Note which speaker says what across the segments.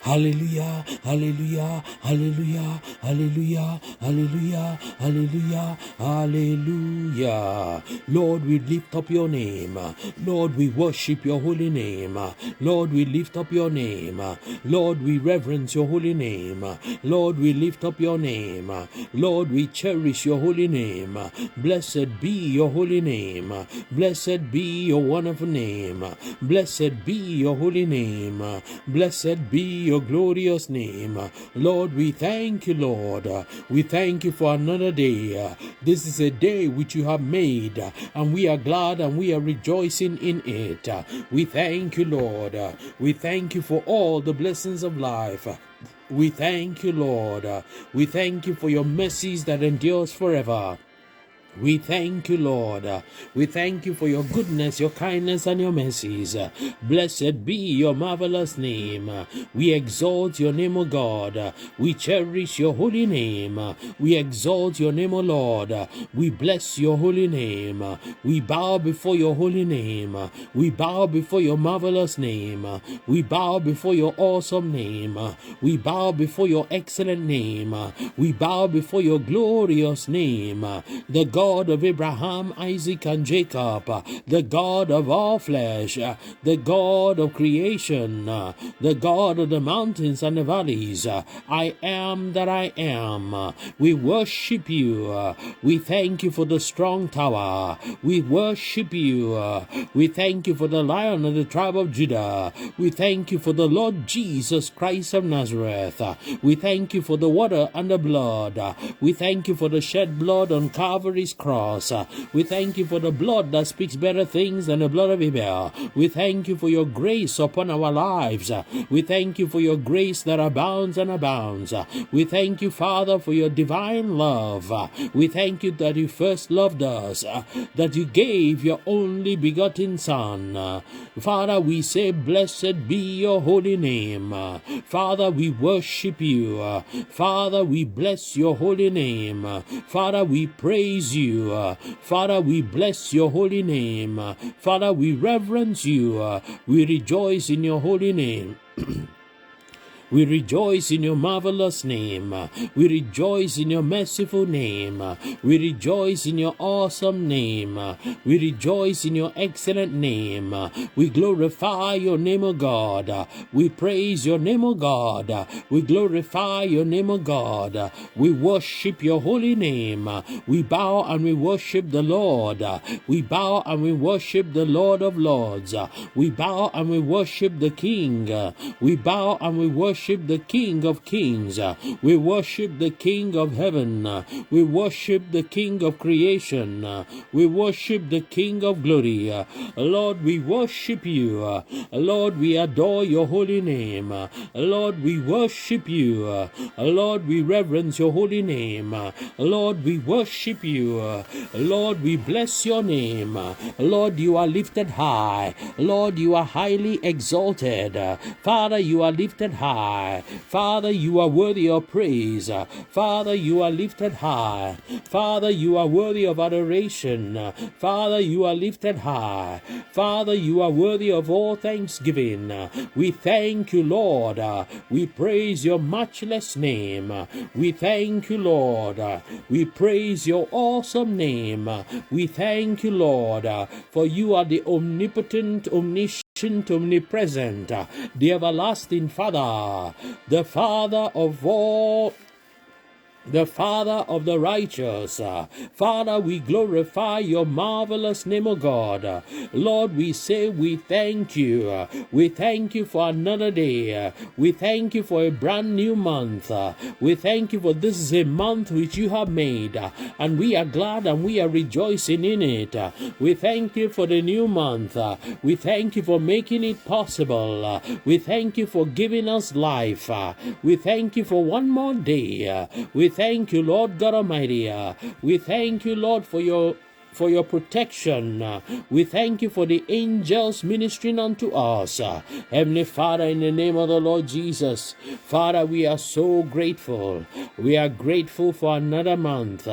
Speaker 1: Hallelujah, hallelujah, hallelujah, hallelujah, hallelujah, hallelujah, hallelujah. Lord, we lift up your name. Lord, we worship your holy name. Lord, we lift up your name. Lord, we reverence your holy name. Lord, we lift up your name. Lord, we cherish your holy name. Blessed be your holy name. Blessed be your wonderful name. Blessed be your holy name. Blessed be your glorious name. Lord, we thank you, Lord. We thank you for another day. This is a day which you have made, and we are glad and we are rejoicing in it. We thank you, Lord. We thank you for all the blessings of life. We thank you, Lord. We thank you for your mercies that endures forever. We thank you, Lord. We thank you for your goodness, your kindness, and your mercies. Blessed be your marvelous name. We exalt your name, O God. We cherish your holy name. We exalt your name, O Lord. We bless your holy name. We bow before your holy name. We bow before your marvelous name. We bow before your awesome name. We bow before your excellent name. We bow before your glorious name. The God of Abraham, Isaac, and Jacob, the God of all flesh, the God of creation, the God of the mountains and the valleys. I am that I am. We worship you. We thank you for the strong tower. We worship you. We thank you for the Lion of the tribe of Judah. We thank you for the Lord Jesus Christ of Nazareth. We thank you for the water and the blood. We thank you for the shed blood on Calvary's cross. We thank you for the blood that speaks better things than the blood of Abel. We thank you for your grace upon our lives. We thank you for your grace that abounds and abounds. We thank you, Father, for your divine love. We thank you that you first loved us, that you gave your only begotten Son. Father, we say, blessed be your holy name. Father, we worship you. Father, we bless your holy name. Father, we praise you. Father, we bless your holy name. Father, we reverence you. We rejoice in your holy name. We rejoice in your marvelous name. We rejoice in your merciful name. We rejoice in your awesome name. We rejoice in your excellent name. We glorify your name, O God. We praise your name, O God. We glorify your name, O God. We worship your holy name. We bow and we worship the Lord. We bow and we worship the Lord of Lords. We bow and we worship the King. We bow and we worship the King of Kings. We worship the King of Heaven. We worship the King of Creation. We worship the King of Glory. Lord, we worship you. Lord, we adore your holy name. Lord, we worship you. Lord, we reverence your holy name. Lord, we worship you. Lord, we bless your name. Lord, you are lifted high. Lord, you are highly exalted. Father, you are lifted high. Father, you are worthy of praise. Father, you are lifted high. Father, you are worthy of adoration. Father, you are lifted high. Father, you are worthy of all thanksgiving. We thank you, Lord. We praise your matchless name. We thank you, Lord. We praise your awesome name. We thank you, Lord, for you are the omnipotent, omniscient, omnipresent, the everlasting Father, the Father of all, the Father of the righteous. Father, we glorify your marvelous name, O God. Lord, we say we thank you. We thank you for another day. We thank you for a brand new month. We thank you for this is a month which you have made, and we are glad and we are rejoicing in it. We thank you for the new month. We thank you for making it possible. We thank you for giving us life. We thank you for one more day. We thank you, Lord God Almighty. We thank you, Lord, for for your protection. We thank you for the angels ministering unto us. Heavenly Father, in the name of the Lord Jesus, Father, we are so grateful. We are grateful for another month.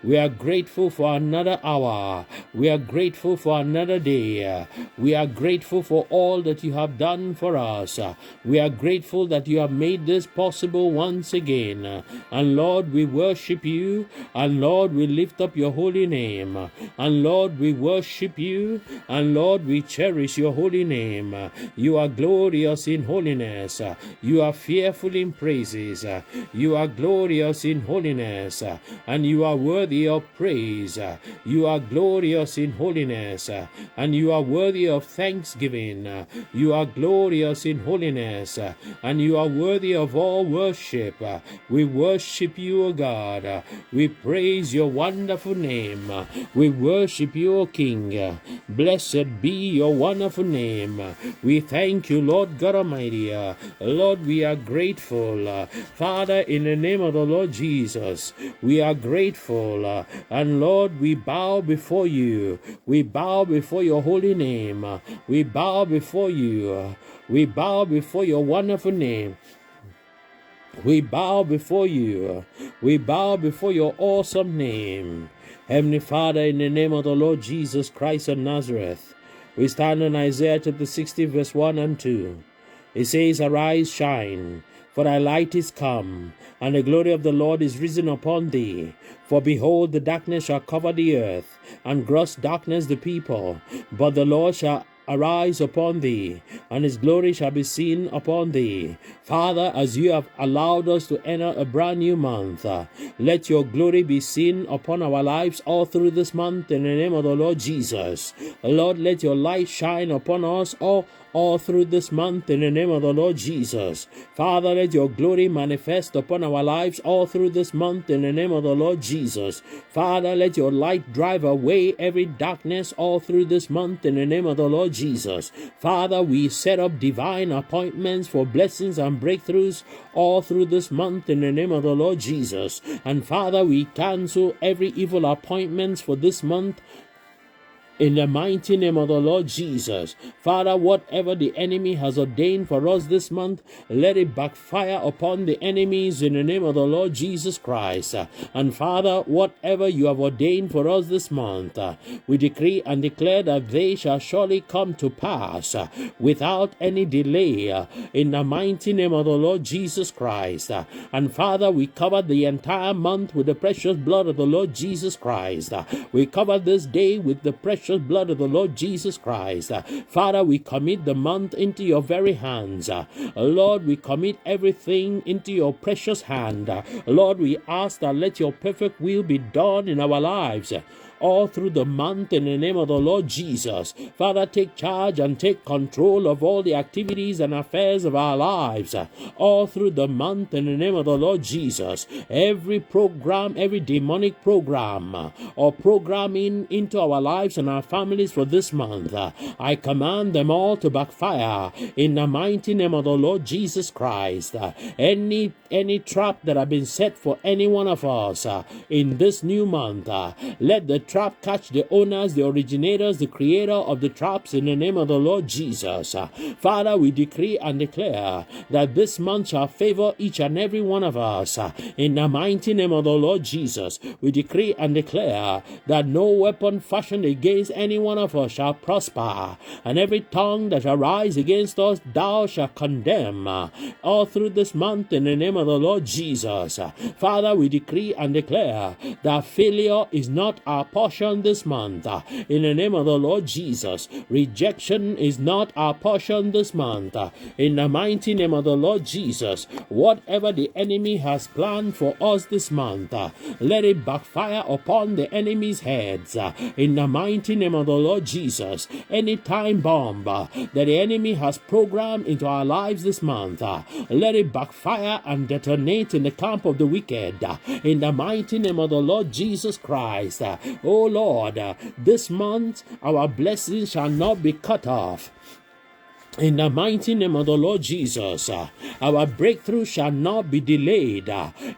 Speaker 1: We are grateful for another hour. We are grateful for another day. We are grateful for all that you have done for us. We are grateful that you have made this possible once again. And Lord, we worship you. And Lord, we lift up your holy name. And Lord, we worship you. And Lord, we cherish your holy name. You are glorious in holiness. You are fearful in praises. You are glorious in holiness. And you are worthy of praise. You are glorious in holiness. And you are worthy of thanksgiving. You are glorious in holiness. And you are worthy of all worship. We worship you, O God. We praise your wonderful name. We worship you, O King. Blessed be your wonderful name. We thank you, Lord God Almighty. Lord, we are grateful. Father, in the name of the Lord Jesus, we are grateful. And Lord, we bow before you. We bow before your holy name. We bow before you. We bow before your wonderful name. We bow before you. We bow before your awesome name. Heavenly Father, in the name of the Lord Jesus Christ of Nazareth, we stand on Isaiah chapter 60, verse 1 and 2. It says, Arise, shine, for thy light is come, and the glory of the Lord is risen upon thee. For behold, the darkness shall cover the earth, and gross darkness the people. But the Lord shall arise upon thee, and his glory shall be seen upon thee. Father, as you have allowed us to enter a brand new month, let your glory be seen upon our lives all through this month in the name of the Lord Jesus. Lord, let your light shine upon us all through this month in the name of the Lord Jesus. Father, let your glory manifest upon our lives all through this month in the name of the Lord Jesus. Father, let your light drive away every darkness all through this month in the name of the Lord Jesus. Father, we set up divine appointments for blessings and breakthroughs all through this month in the name of the Lord Jesus. And Father, we cancel every evil appointments for this month in the mighty name of the Lord Jesus. Father, whatever the enemy has ordained for us this month, let it backfire upon the enemies in the name of the Lord Jesus Christ. And Father, whatever you have ordained for us this month, we decree and declare that they shall surely come to pass without any delay in the mighty name of the Lord Jesus Christ. And Father, we cover the entire month with the precious blood of the Lord Jesus Christ. We cover this day with the precious blood of the Lord Jesus Christ. Father, we commit the month into your very hands. Lord, we commit everything into your precious hand. Lord, we ask that let your perfect will be done in our lives all through the month in the name of the Lord Jesus. Father, take charge and take control of all the activities and affairs of our lives all through the month in the name of the Lord Jesus. Every program, every demonic program or programming into our lives and our families for this month, I command them all to backfire in the mighty name of the Lord Jesus Christ. Any trap that have been set for any one of us in this new month, let the trap catch the owners, the originators, the creator of the traps in the name of the Lord Jesus. Father, we decree and declare that this month shall favor each and every one of us in the mighty name of the Lord Jesus. We decree and declare that no weapon fashioned against any one of us shall prosper, and every tongue that shall rise against us thou shalt condemn all through this month in the name of the Lord Jesus. Father, we decree and declare that failure is not our portion this month in the name of the Lord Jesus. Rejection is not our portion this month in the mighty name of the Lord Jesus. Whatever the enemy has planned for us this month, let it backfire upon the enemy's heads in the mighty name of the Lord Jesus. Any time bomb that the enemy has programmed into our lives this month, let it backfire and detonate in the camp of the wicked in the mighty name of the Lord Jesus Christ. Oh Lord, this month our blessings shall not be cut off. In the mighty name of the Lord Jesus, our breakthrough shall not be delayed.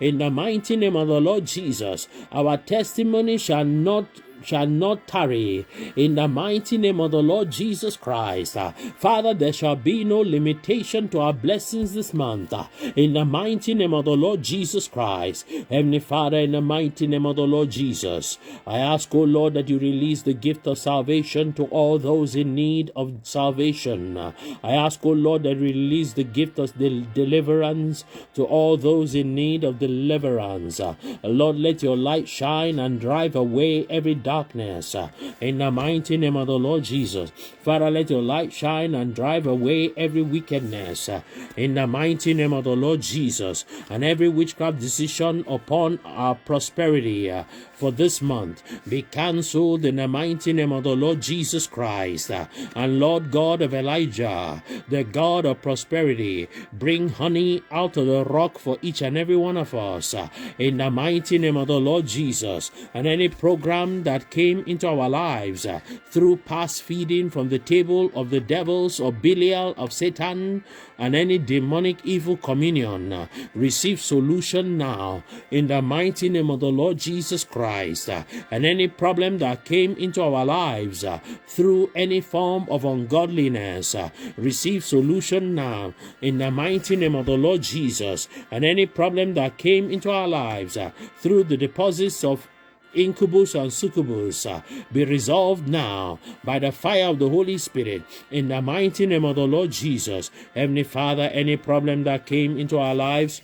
Speaker 1: In the mighty name of the Lord Jesus, our testimony shall not shall not tarry. In the mighty name of the Lord Jesus Christ. Father, there shall be no limitation to our blessings this month. In the mighty name of the Lord Jesus Christ. Heavenly Father, in the mighty name of the Lord Jesus, I ask, O Lord, that you release the gift of salvation to all those in need of salvation. I ask, O Lord, that you release the gift of deliverance to all those in need of deliverance. Lord, let your light shine and drive away every darkness. In the mighty name of the Lord Jesus. Father, let your light shine and drive away every wickedness. In the mighty name of the Lord Jesus. And every witchcraft decision upon our prosperity for this month be cancelled in the mighty name of the Lord Jesus Christ. And Lord God of Elijah, the God of prosperity, bring honey out of the rock for each and every one of us. In the mighty name of the Lord Jesus. And any program that came into our lives through past feeding from the table of the devils or Belial of Satan and any demonic evil communion, receive solution now in the mighty name of the Lord Jesus Christ. And any problem that came into our lives through any form of ungodliness, receive solution now in the mighty name of the Lord Jesus. And any problem that came into our lives through the deposits of incubus and succubus, be resolved now by the fire of the Holy Spirit in the mighty name of the Lord Jesus. Heavenly Father, any problem that came into our lives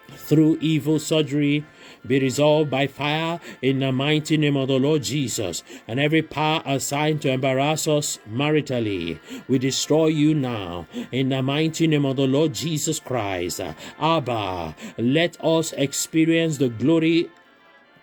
Speaker 1: through evil surgery, be resolved by fire in the mighty name of the Lord Jesus. And every power assigned to embarrass us maritally, we destroy you now in the mighty name of the Lord Jesus Christ. Abba, let us experience the glory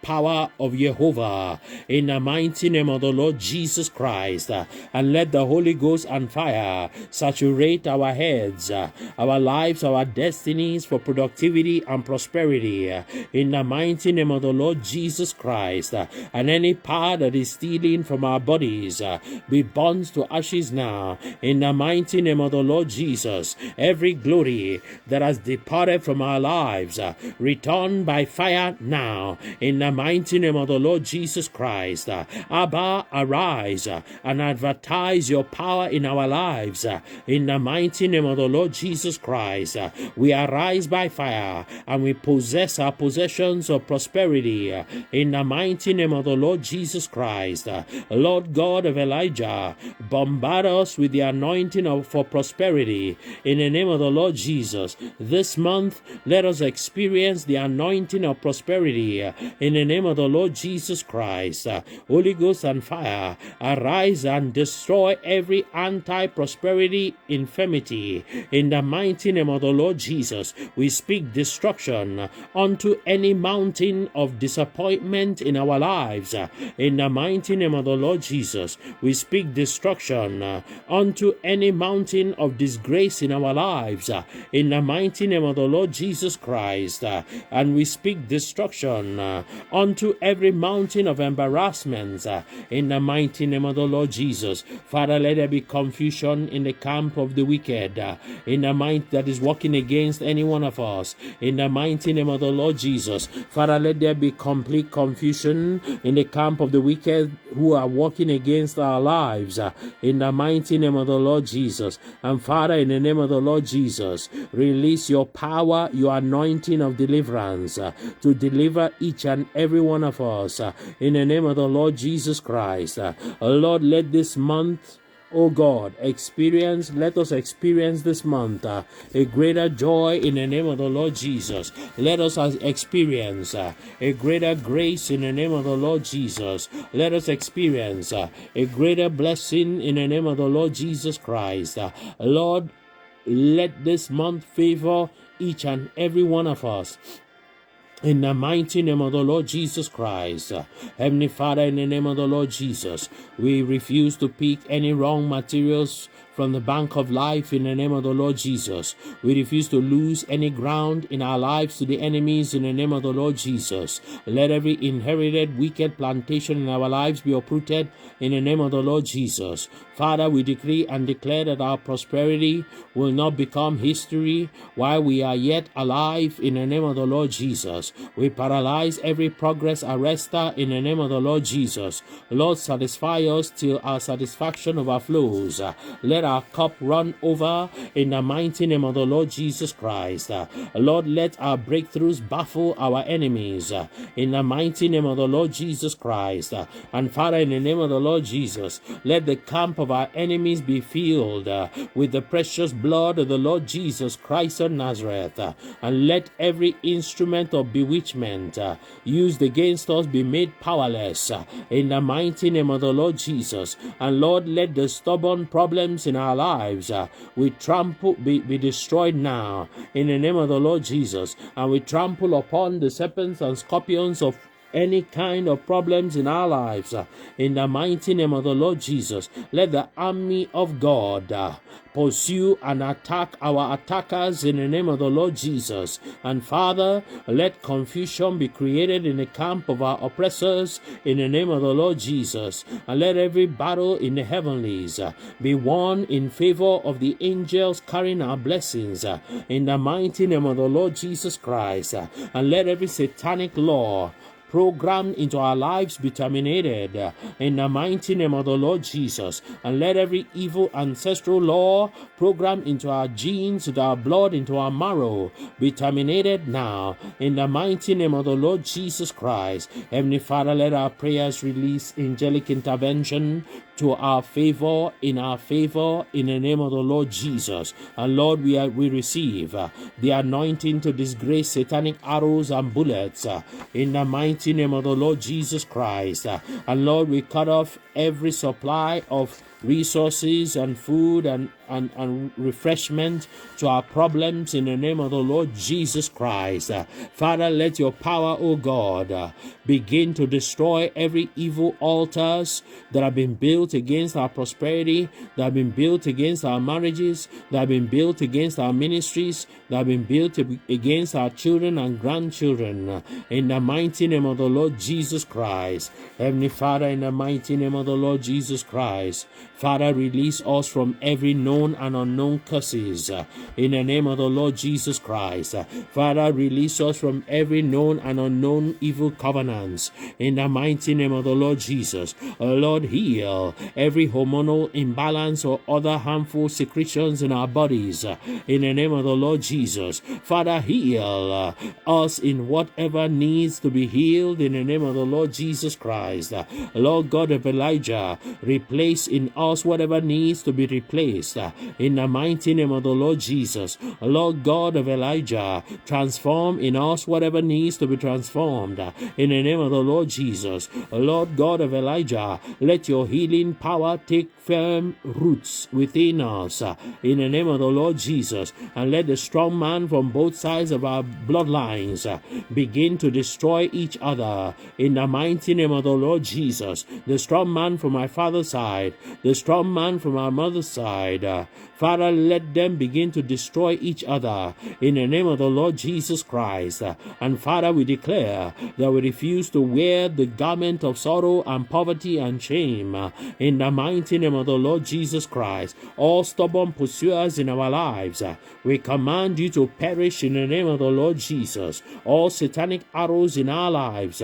Speaker 1: power of Jehovah in the mighty name of the Lord Jesus Christ, and let the Holy Ghost and fire saturate our heads, our lives, our destinies for productivity and prosperity in the mighty name of the Lord Jesus Christ. And any power that is stealing from our bodies be burnt to ashes now in the mighty name of the Lord Jesus. Every glory that has departed from our lives, return by fire now in the mighty name of the Lord Jesus Christ. Abba, arise and advertise your power in our lives in the mighty name of the Lord Jesus Christ. We arise by fire and we possess our possessions of prosperity in the mighty name of the Lord Jesus Christ. Lord God of Elijah, bombard us with the anointing for prosperity in the name of the Lord Jesus. This month, let us experience the anointing of prosperity in the name of the Lord Jesus Christ. Holy Ghost and fire, arise and destroy every anti-prosperity infirmity in the mighty name of the Lord Jesus. We speak destruction unto any mountain of disappointment in our lives in the mighty name of the Lord Jesus. We speak destruction unto any mountain of disgrace in our lives in the mighty name of the Lord Jesus Christ. And we speak destruction unto every mountain of embarrassments in the mighty name of the Lord Jesus. Father, let there be confusion in the camp of the wicked, in the mind that is working against any one of us, in the mighty name of the Lord Jesus. Father, let there be complete confusion in the camp of the wicked who are working against our lives, in the mighty name of the Lord Jesus. And Father, in the name of the Lord Jesus, release your power, your anointing of deliverance to deliver each and every one of us in the name of the Lord Jesus Christ. Lord, let this month, oh God, let us experience this month a greater joy in the name of the Lord Jesus. Let us experience a greater grace in the name of the Lord Jesus. Let us experience a greater blessing in the name of the Lord Jesus Christ. Lord, let this month favor each and every one of us in the mighty name of the Lord Jesus Christ. Heavenly Father, in the name of the Lord Jesus, we refuse to pick any wrong materials from the bank of life in the name of the Lord Jesus. We refuse to lose any ground in our lives to the enemies in the name of the Lord Jesus. Let every inherited wicked plantation in our lives be uprooted in the name of the Lord Jesus. Father, we decree and declare that our prosperity will not become history while we are yet alive in the name of the Lord Jesus. We paralyze every progress arrester in the name of the Lord Jesus. Lord, satisfy us till our satisfaction overflows. Let our cup run over in the mighty name of the Lord Jesus Christ. Lord, let our breakthroughs baffle our enemies in the mighty name of the Lord Jesus Christ. And Father, in the name of the Lord Jesus, let the camp of our enemies be filled with the precious blood of the Lord Jesus Christ of Nazareth. And let every instrument of bewitchment used against us be made powerless in the mighty name of the Lord Jesus. And Lord, let the stubborn problems in our lives be destroyed now in the name of the Lord Jesus. And we trample upon the serpents and scorpions of any kind of problems in our lives in the mighty name of the Lord Jesus. Let the army of God pursue and attack our attackers in the name of the Lord Jesus. And Father, let confusion be created in the camp of our oppressors in the name of the Lord Jesus. And let every battle in the heavenlies be won in favor of the angels carrying our blessings in the mighty name of the Lord Jesus Christ. And let every satanic law programmed into our lives be terminated in the mighty name of the Lord Jesus. And let every evil ancestral law programmed into our genes, into our blood, into our marrow be terminated now in the mighty name of the Lord Jesus Christ. Heavenly Father, let our prayers release angelic intervention to our favor in the name of the Lord Jesus. And Lord, we receive the anointing to disgrace satanic arrows and bullets in the mighty name of the Lord Jesus Christ. And Lord, we cut off every supply of resources and food and refreshment to our problems in the name of the Lord Jesus Christ. Father, let your power, O God, begin to destroy every evil altars that have been built against our prosperity, that have been built against our marriages, that have been built against our ministries, that have been built against our children and grandchildren in the mighty name of the Lord Jesus Christ. Heavenly Father, in the mighty name of the Lord Jesus Christ, Father, release us from every known and unknown curses in the name of the Lord Jesus Christ. Father, release us from every known and unknown evil covenants in the mighty name of the Lord Jesus. Lord, heal every hormonal imbalance or other harmful secretions in our bodies in the name of the Lord Jesus. Father, heal us in whatever needs to be healed in the name of the Lord Jesus Christ. Lord God of Elijah, replace in us whatever needs to be replaced in the mighty name of the Lord Jesus. Lord God of Elijah, transform in us whatever needs to be transformed in the name of the Lord Jesus. Lord God of Elijah, let your healing power take firm roots within us in the name of the Lord Jesus, and let the strong man from both sides of our bloodlines begin to destroy each other in the mighty name of the Lord Jesus. The strong man from my father's side, the strong man from our mother's side, Father, let them begin to destroy each other in the name of the Lord Jesus Christ. And Father, we declare that we refuse to wear the garment of sorrow and poverty and shame in the mighty name of the Lord Jesus Christ. All stubborn pursuers in our lives, we command you to perish in the name of the Lord Jesus. All satanic arrows in our lives,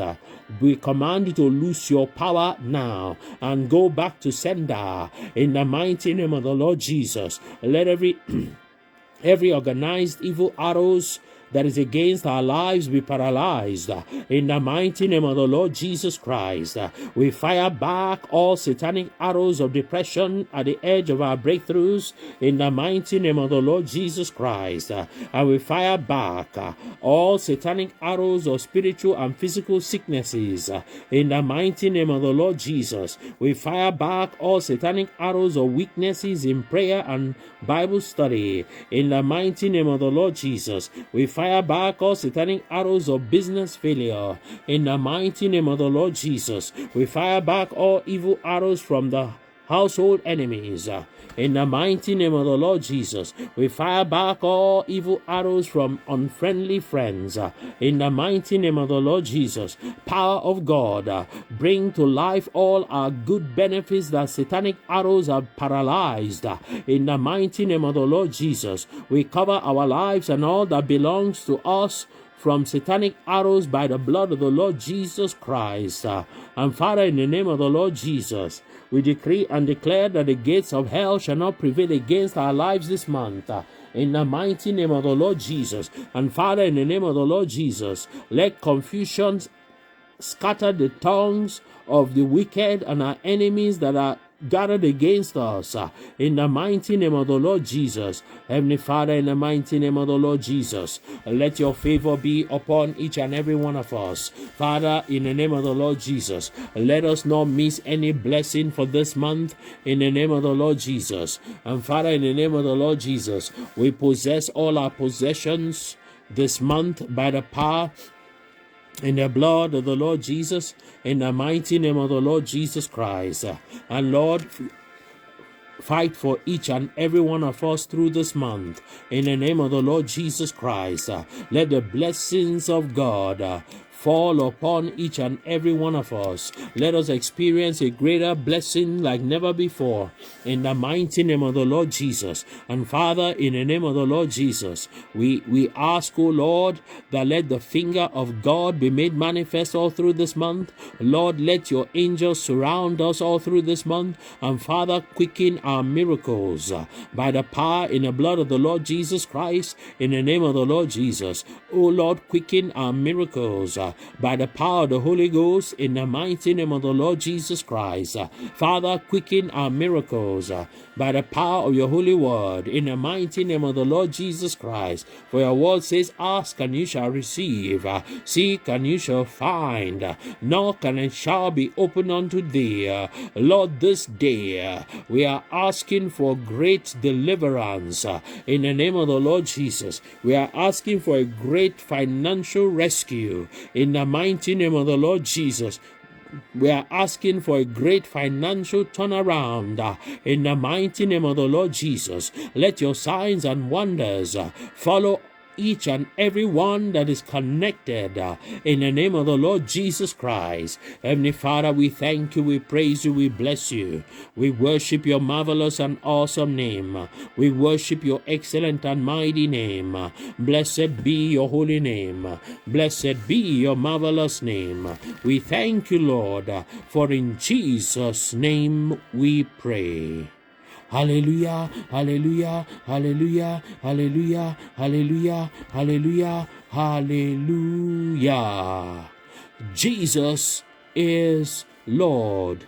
Speaker 1: we command you to lose your power now and go back to sender in the mighty name of the Lord Jesus. Let every organized evil arrows that is against our lives be paralyzed in the mighty name of the Lord Jesus Christ. We fire back all satanic arrows of depression at the edge of our breakthroughs in the mighty name of the Lord Jesus Christ. And we fire back all satanic arrows of spiritual and physical sicknesses in the mighty name of the Lord Jesus. We fire back all satanic arrows of weaknesses in prayer and Bible study in the mighty name of the Lord Jesus. We fire back all satanic arrows of business failure in the mighty name of the Lord Jesus. We fire back all evil arrows from the household enemies. In the mighty name of the Lord Jesus, we fire back all evil arrows from unfriendly friends. In the mighty name of the Lord Jesus, power of God, bring to life all our good benefits that satanic arrows have paralyzed. In the mighty name of the Lord Jesus, we cover our lives and all that belongs to us from satanic arrows by the blood of the Lord Jesus Christ. And Father, in the name of the Lord Jesus, we decree and declare that the gates of hell shall not prevail against our lives this month. In the mighty name of the Lord Jesus. And Father, in the name of the Lord Jesus, let confusion scatter the tongues of the wicked and our enemies that are gathered against us. In the mighty name of the Lord Jesus. Heavenly Father, in the mighty name of the Lord Jesus, let your favor be upon each and every one of us. Father, in the name of the Lord Jesus, let us not miss any blessing for this month. In the name of the Lord Jesus. And Father, in the name of the Lord Jesus, we possess all our possessions this month by the power in the blood of the Lord Jesus, in the mighty name of the Lord Jesus Christ. And Lord, fight for each and every one of us through this month. In the name of the Lord Jesus Christ, let the blessings of God fall upon each and every one of us. Let us experience a greater blessing like never before. In the mighty name of the Lord Jesus. And Father, in the name of the Lord Jesus, we ask, O Lord, that let the finger of God be made manifest all through this month. Lord, let your angels surround us all through this month. And Father, quicken our miracles by the power in the blood of the Lord Jesus Christ. In the name of the Lord Jesus. O Lord, quicken our miracles by the power of the Holy Ghost, in the mighty name of the Lord Jesus Christ. Father, quicken our miracles by the power of your holy word, in the mighty name of the Lord Jesus Christ. For your word says, ask and you shall receive, seek and you shall find, knock and it shall be opened unto thee. Lord, this day we are asking for great deliverance in the name of the Lord Jesus. We are asking for a great financial rescue in the mighty name of the Lord Jesus. We are asking for a great financial turnaround in the mighty name of the Lord Jesus. Let your signs and wonders follow each and every one that is connected in the name of the Lord Jesus Christ. Heavenly Father, we thank you, we praise you, we bless you. We worship your marvelous and awesome name. We worship your excellent and mighty name. Blessed be your holy name. Blessed be your marvelous name. We thank you, Lord, for in Jesus' name we pray. Hallelujah, hallelujah, hallelujah, hallelujah, hallelujah, hallelujah, hallelujah. Jesus is Lord.